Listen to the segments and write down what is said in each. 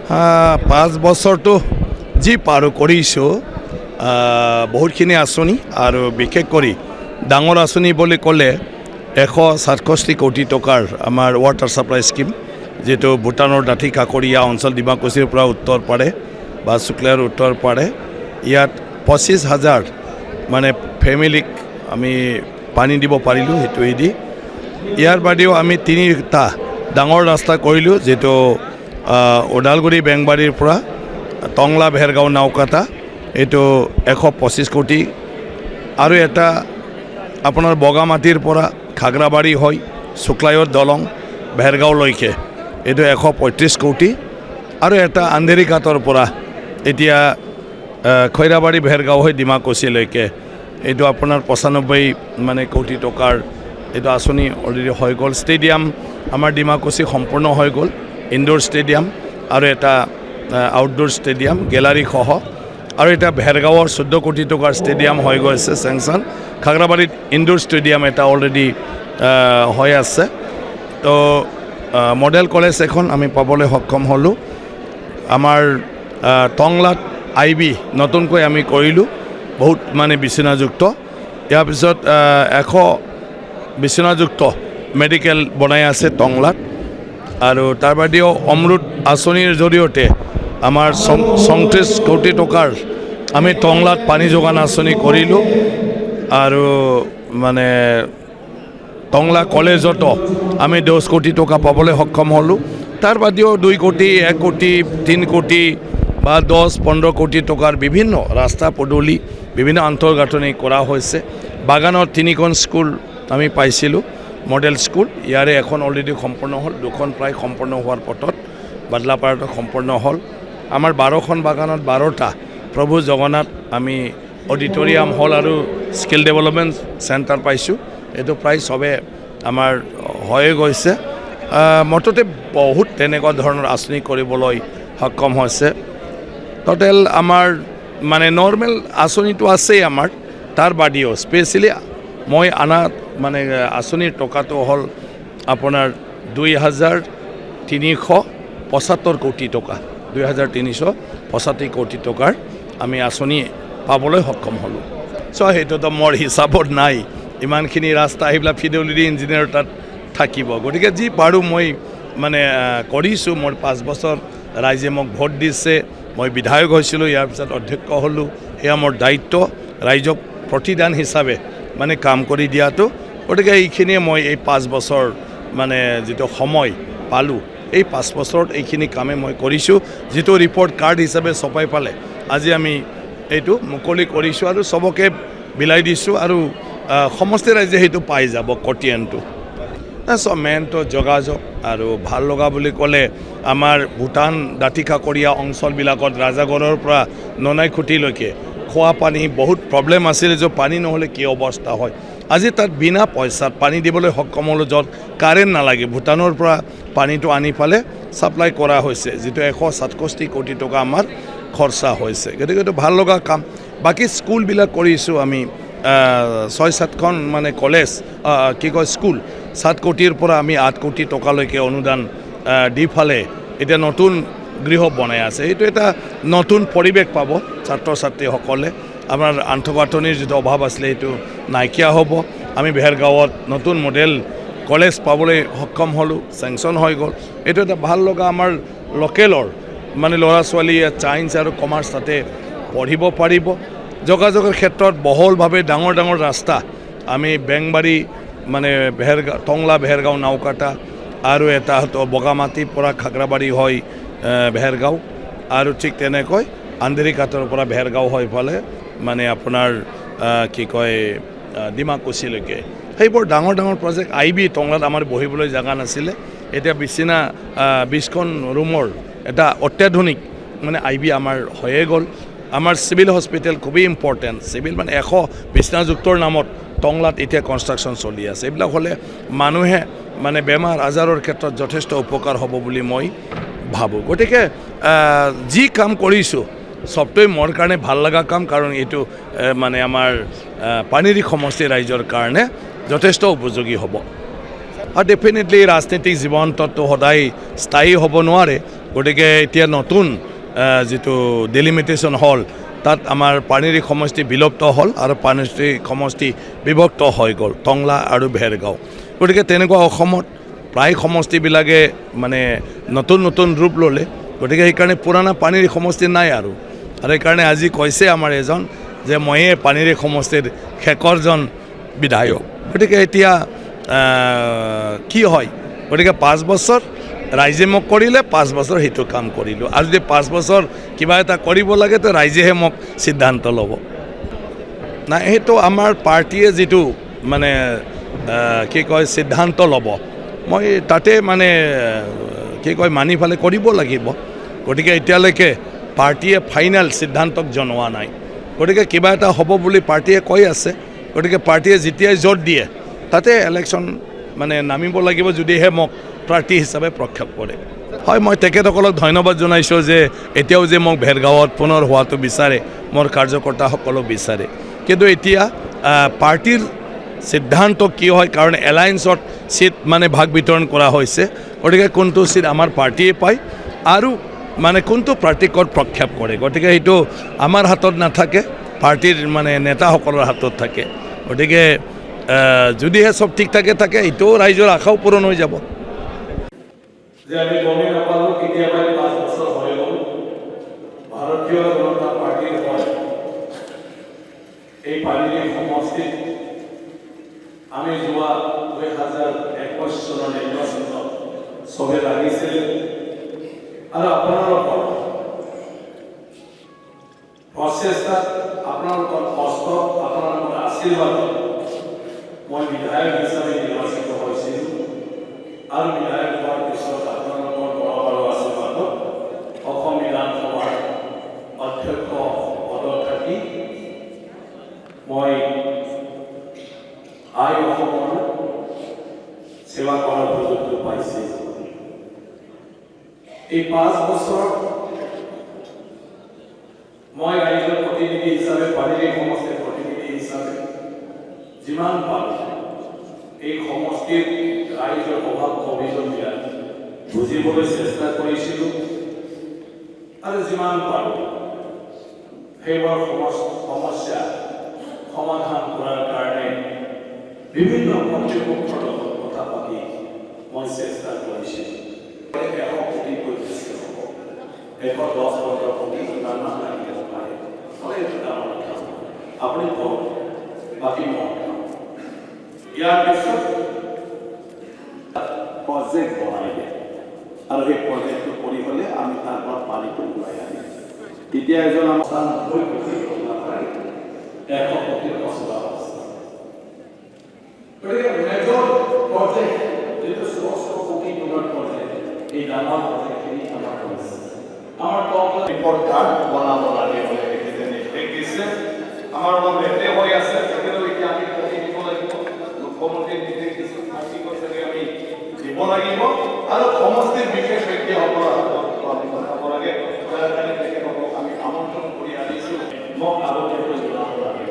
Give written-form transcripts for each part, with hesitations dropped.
5 বছৰটো যি পাৰো কৰিছোঁ বহুতখিনি আঁচনি আৰু বিশেষ কৰি ডাঙৰ আঁচনি বুলি ক'লে 167 কোটি টকাৰ আমাৰ ৱাটাৰ ছাপ্লাই স্কিম যেটো ভূটানৰ দাঁতি কাকৰীয়া অঞ্চল ডিমাকুছিৰ পৰা উত্তৰ পাৰে বা শুক্লাৰ উত্তৰ পাৰে ইয়াত 25,000 মানে ফেমিলিক আমি পানী দিব পাৰিলোঁ হেতুৱেদি ইয়াৰ বাদেও আমি 3টা ডাঙৰ ৰাস্তা কৰিলোঁ যেটো ওদালগুৰি বেংবাৰীৰ পৰা টংলা ভেৰগাঁও নাওকাটা এইটো 125 কোটি আৰু এটা আপোনাৰ বগামাটিৰ পৰা খাগৰাবাৰী হৈ শুক্লায়ৰ দলং ভেৰগাঁওলৈকে এইটো 135 কোটি আৰু এটা আন্ধেৰিঘাটৰ পৰা এতিয়া খৈৰাবাৰী ভেৰগাঁও হৈ ডিমাকুছিলৈকে এইটো আপোনাৰ 95 মানে কোটি টকাৰ এইটো আঁচনি অলৰেডি হৈ গ'ল ষ্টেডিয়াম আমাৰ ডিমাকুছি সম্পূৰ্ণ হৈ গ'ল ইনডোৰ ষ্টেডিয়াম আৰু এটা আউটডোৰ ষ্টেডিয়াম গেলাৰী সহ আৰু এটা ভেৰগাঁৱৰ 14 কোটি টকাৰ ষ্টেডিয়াম হৈ গৈছে চেংচন খাগৰাবাৰীত ইনডোৰ ষ্টেডিয়াম এটা অলৰেডি হৈ আছে তো মডেল কলেজ এখন আমি পাবলৈ সক্ষম হ'লোঁ আমাৰ টংলাত আইবি নতুনকৈ আমি কৰিলোঁ বহুত মানে বিচনাযুক্ত ইয়াৰ পিছত 100 বিচনাযুক্ত মেডিকেল বনাই আছে টংলাত আৰু তাৰ বাদেও অমৃত আঁচনিৰ জৰিয়তে আমাৰ 37 কোটি টকাৰ আমি টংলাত পানী যোগান আঁচনি কৰিলোঁ আৰু মানে টংলা কলেজতো আমি 10 কোটি টকা পাবলৈ সক্ষম হ'লোঁ তাৰ বাদেও 2 কোটি 1 কোটি 3 কোটি বা 10-15 কোটি টকাৰ বিভিন্ন ৰাস্তা পদূলি বিভিন্ন আন্তঃগাঁথনি কৰা হৈছে বাগানত 3খন স্কুল আমি পাইছিলোঁ মডেল স্কুল ইয়াৰে এখন অলৰেডি সম্পূৰ্ণ হ'ল 2খন প্ৰায় সম্পূৰ্ণ হোৱাৰ পথত বাদলাপাৰাটো সম্পূৰ্ণ হ'ল আমাৰ 12খন বাগানত 12টা প্ৰভু জগন্নাথ আমি অডিটৰিয়াম হল আৰু স্কিল ডেভেলপমেণ্ট চেণ্টাৰ পাইছোঁ এইটো প্ৰায় সবে আমাৰ হৈ গৈছে মততে বহুত তেনেকুৱা ধৰণৰ আঁচনি কৰিবলৈ সক্ষম হৈছে টোটেল আমাৰ মানে নৰ্মেল আঁচনিটো আছেই আমাৰ তাৰ বাদেও স্পেচিয়েলি মই আনা মানে আঁচনিৰ টকাটো হ'ল আপোনাৰ 2,375 কোটি টকা 2,375 কোটি টকাৰ আমি আঁচনি পাবলৈ সক্ষম হ'লোঁ সেইটোতো মোৰ হিচাপত নাই ইমানখিনি ৰাস্তা সেইবিলাক PWD ইঞ্জিনিয়াৰ তাত থাকিব গতিকে যি পাৰোঁ মই মানে কৰিছোঁ মোৰ 5 বছৰ ৰাইজে মোক ভোট দিছে মই বিধায়ক হৈছিলোঁ ইয়াৰ পিছত অধ্যক্ষ হ'লোঁ এয়া মোৰ দায়িত্ব ৰাইজক প্ৰতিদান হিচাপে মানে কাম কৰি দিয়াটো গতিকে এইখিনিয়ে মই এই 5 বছৰ মানে যিটো সময় পালোঁ এই 5 বছৰত এইখিনি কামে মই কৰিছোঁ যিটো ৰিপৰ্ট কাৰ্ড হিচাপে ছপাই পালে আজি আমি এইটো মুকলি কৰিছোঁ আৰু সবকে বিলাই দিছোঁ আৰু সমস্ত ৰাইজে সেইটো পাই যাব কটিয়ানটো মেইনটো যোগাযোগ আৰু ভাল লগা বুলি ক'লে আমাৰ ভূটান দাঁতি কাকৰীয়া অঞ্চলবিলাকত ৰাজাগড়ৰ পৰা ননাইখুটিলৈকে খোৱা পানী বহুত প্ৰব্লেম আছিল যে পানী নহ'লে কি অৱস্থা হয় আজি তাত বিনা পইচাত পানী দিবলৈ সক্ষম হ'লোঁ য'ত কাৰেণ্ট নালাগে ভূটানৰ পৰা পানীটো আনি পালে ছাপ্লাই কৰা হৈছে যিটো 167 কোটি টকা আমাৰ খৰচা হৈছে গতিকে এইটো ভাল লগা কাম বাকী স্কুলবিলাক কৰিছোঁ আমি 6-7খন মানে কলেজ কি কয় স্কুল 7 কোটিৰ পৰা আমি 8 কোটি টকালৈকে অনুদান দি ফালে এতিয়া নতুন গৃহ বনাই আছে এইটো এটা নতুন পৰিৱেশ পাব ছাত্ৰ ছাত্ৰীসকলে আমাৰ আন্তঃগাঁথনিৰ যিটো অভাৱ আছিলে এইটো নাইকিয়া হ'ব আমি ভেৰগাঁৱত নতুন মডেল কলেজ পাবলৈ সক্ষম হ'লোঁ চেংচন হৈ গ'ল এইটো এটা ভাল লগা আমাৰ লোকেলৰ মানে ল'ৰা ছোৱালীয়ে চায়েন্স আৰু কমাৰ্চ তাতে পঢ়িব পাৰিব যোগাযোগৰ ক্ষেত্ৰত বহলভাৱে ডাঙৰ ডাঙৰ ৰাস্তা আমি বেংবাৰী মানে টংলা ভেৰগাঁও নাওকাটা আৰু এটা বগামাটিৰ পৰা খাগৰাবাৰী হৈ ভেৰগাঁও আৰু ঠিক তেনেকৈ আন্ধেৰিঘাটৰ পৰা ভেৰগাঁও হৈ ফালে মানে আপোনাৰ কি কয় ডিমাকুছিলৈকে সেইবোৰ ডাঙৰ ডাঙৰ প্ৰজেক্ট আইবি টংলাত আমাৰ বহিবলৈ জাগা নাছিলে এতিয়া 20খন ৰুমৰ এটা অত্যাধুনিক মানে আইবি আমাৰ হৈয়ে গ'ল আমাৰ চিভিল হস্পিটেল খুবেই ইম্পৰ্টেণ্ট চিভিল মানে 100 বিচনাযুক্তৰ নামত টংলাত এতিয়া কনষ্ট্ৰাকশ্যন চলি আছে এইবিলাক হ'লে মানুহে মানে বেমাৰ আজাৰৰ ক্ষেত্ৰত যথেষ্ট উপকাৰ হ'ব বুলি মই ভাবোঁ গতিকে যি কাম কৰিছোঁ সবটোৱে মোৰ কাৰণে ভাল লগা কাম কাৰণ এইটো মানে আমাৰ পানীৰী সমষ্টি ৰাইজৰ কাৰণে যথেষ্ট উপযোগী হ'ব আৰু ডেফিনেটলি ৰাজনৈতিক জীৱনটো সদায় স্থায়ী হ'ব নোৱাৰে গতিকে এতিয়া নতুন যিটো ডেলিমিটেশ্যন হ'ল তাত আমাৰ পানীৰী সমষ্টি বিলুপ্ত হ'ল আৰু পানীৰী সমষ্টি বিভক্ত হৈ গ'ল টংলা আৰু ভেৰগাঁও। গতিকে তেনেকুৱা অসমত প্ৰায় সমষ্টিবিলাকে মানে নতুন নতুন ৰূপ ল'লে। গতিকে সেইকাৰণে পুৰণা পানীৰী সমষ্টি নাই আৰু সেইকাৰণে আজি কৈছে আমাৰ এজন যে ময়ে পানীৰী সমষ্টিৰ শেষৰজন বিধায়ক। গতিকে এতিয়া কি হয়, গতিকে 5 বছৰ ৰাইজে মোক কৰিলে 5 বছৰ সেইটো কাম কৰিলোঁ, আৰু যদি 5 বছৰ কিবা এটা কৰিব লাগে তো ৰাইজেহে মোক সিদ্ধান্ত ল'ব। নাই, সেইটো আমাৰ পাৰ্টীয়ে যিটো মানে কি কয় সিদ্ধান্ত ল'ব, মই তাতে মানে কি কয় মানি ফালে কৰিব লাগিব। গতিকে এতিয়ালৈকে পাৰ্টীয়ে ফাইনেল সিদ্ধান্তক জনোৱা নাই। গতিকে কিবা এটা হ'ব বুলি পাৰ্টীয়ে কৈ আছে। গতিকে পাৰ্টীয়ে যেতিয়াই জোৰ দিয়ে তাতে ইলেকশ্যন মানে নামিব লাগিব, যদিহে মোক প্ৰাৰ্থী হিচাপে প্ৰক্ষেপ কৰে। হয়, মই তেখেতসকলক ধন্যবাদ জনাইছোঁ যে এতিয়াও যে মোক ভেৰগাঁৱত পুনৰ হোৱাটো বিচাৰে, মোৰ কাৰ্যকৰ্তাসকলক বিচাৰে। কিন্তু এতিয়া পাৰ্টীৰ সিদ্ধান্ত কি হয়, কাৰণ এলায়েন্সত চিট মানে ভাগ বিতৰণ কৰা হৈছে। গতিকে কোনটো চিট আমাৰ পাৰ্টীয়ে পায় আৰু মানে কোনটো পাৰ্টীক প্ৰক্ষেপ কৰে, গতিকে সেইটো আমাৰ হাতত নাথাকে, পাৰ্টীৰ মানে নেতাসকলৰ হাতত থাকে। গতিকে যদিহে চব ঠিক থাকে এইটো ৰাইজৰ আশাও পূৰণ হৈ যাব। যে আমি গমেই নাপালোঁ কেতিয়াবাই 5 বছৰ হৈ গ'ল ভাৰতীয় জনতা পাৰ্টীৰ হয় এই পানীৰী সমষ্টিত আমি যোৱা 2021 চনৰ নিৰ্বাচনত চবে লাগিছিল, আৰু আপোনালোকৰ প্ৰচেষ্টাত, আপোনালোকৰ কষ্ট, আপোনালোকৰ আশীৰ্বাদত মই বিধায়ক হিচাপে নিৰ্বাচিত হৈছিলোঁ, আৰু বিধায়ক হোৱাৰ পিছত আপোনালোকৰ বৰবাৰৰ আশীৰ্বাদত অসম বিধানসভাৰ অধ্যক্ষ পদত থাকি মই অসমৰ সেৱা কৰাৰ সুযোগটো পাইছোঁ। এই 5 বছৰ মই ৰাইজৰ প্ৰতিনিধি হিচাপে, পানীৰী সমষ্টিৰ প্ৰতিনিধি হিচাপে যিমান পাৰোঁ এই সমষ্টিৰ ৰাইজৰ অভাৱ অভিযোগবিলাক বুজিবলৈ চেষ্টা কৰিছিলোঁ, আৰু যিমান পাৰোঁ সেইবোৰ সমস্যা সমাধান কৰাৰ কাৰণে বিভিন্ন কৰ্তৃপক্ষৰ লগত কথা পাতি মই চেষ্টা কৰিছিলোঁ। 100 কোটি কৈছে হ'ব, 110-15 কোটি ইমান লাগিব পাৰে, এইটো ডাঙৰ কথা আপুনি কওক, বাকী মই ইয়াৰ পিছত প্ৰজেক্ট বনাই দিয়ে, আৰু সেই প্ৰজেক্টটো কৰি হ'লে আমি তাৰ পৰা পানীটো ওলাই আনিম। তেতিয়া এজন আমাৰ 90 কোটি নাপায়, 100 কোটিৰ পচলা আছে। গতিকে মেজৰ প্ৰজেক্ট যিটো 100 কোটি টকাৰ প্ৰজেক্ট, এই ডাঙৰ প্ৰজেক্টখিনি আমাৰ হৈছে। আমাৰ ৰিপৰ্ট কাৰ্ড বনাব লাগে বুলি তেখেতে নিৰ্দেশ দিছে। আমাৰ অলপ লেটে হৈ আছে, তেখেতেও এতিয়া আমি পঢ়ি দিব লাগিব। মুখ্যমন্ত্ৰীয়ে নিৰ্দেশ দিছে, আমি দিব লাগিব, আৰু সমষ্টিৰ বিশেষ ব্যক্তিসকলৰ আমি কথা লাগে। তেখেতসকলক আমি আমন্ত্ৰণ কৰি আনিছোঁ, মোক আগতীয়াকৈ জনাব লাগে।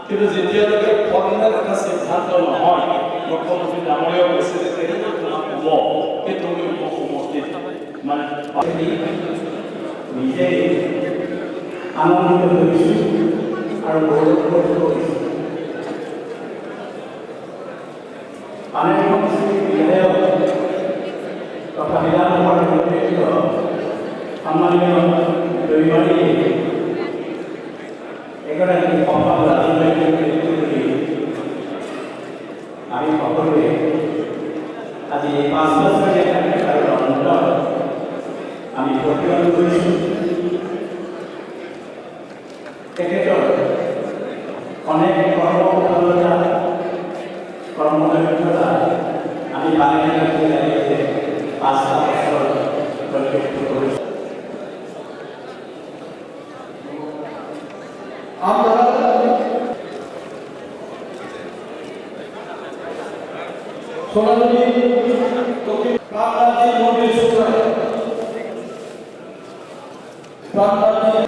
কিন্তু যেতিয়ালৈকে ফৰ্মেল এটা সিদ্ধান্ত নহয়, মুখ্যমন্ত্ৰী ডাঙৰীয়াও কৈছে যে তেখেতক হ'ব, সেইটো আমি সমষ্টিত মানে নিজেই আনন্দিত হৈছোঁ আৰু গৌৰৱ কৰিছোঁ। পানীৰী সমষ্টিৰ বিধায়ক তথা বিধানসভাৰ অধ্যক্ষ সন্মানীয় দৈমাৰী এগৰাকী সফল ৰাজনৈতিক নেতৃত্ব আমি সকলোৱে আজি 5 বছৰীয়া কাৰ্যকালৰ অন্তত আমি প্ৰতিবাদ কৰিছোঁ। তেখেতৰ অনেক কৰ্মসফলতা, কৰ্মদক্ষতা আমি পানীৰী ৰাইজে 5 বছৰ প্ৰত্যক্ষ কৰিছোঁ। সোনালী প্ৰাণৰাজ্যেৰ মন্দিৰ প্ৰাণৰাজ্যেৰ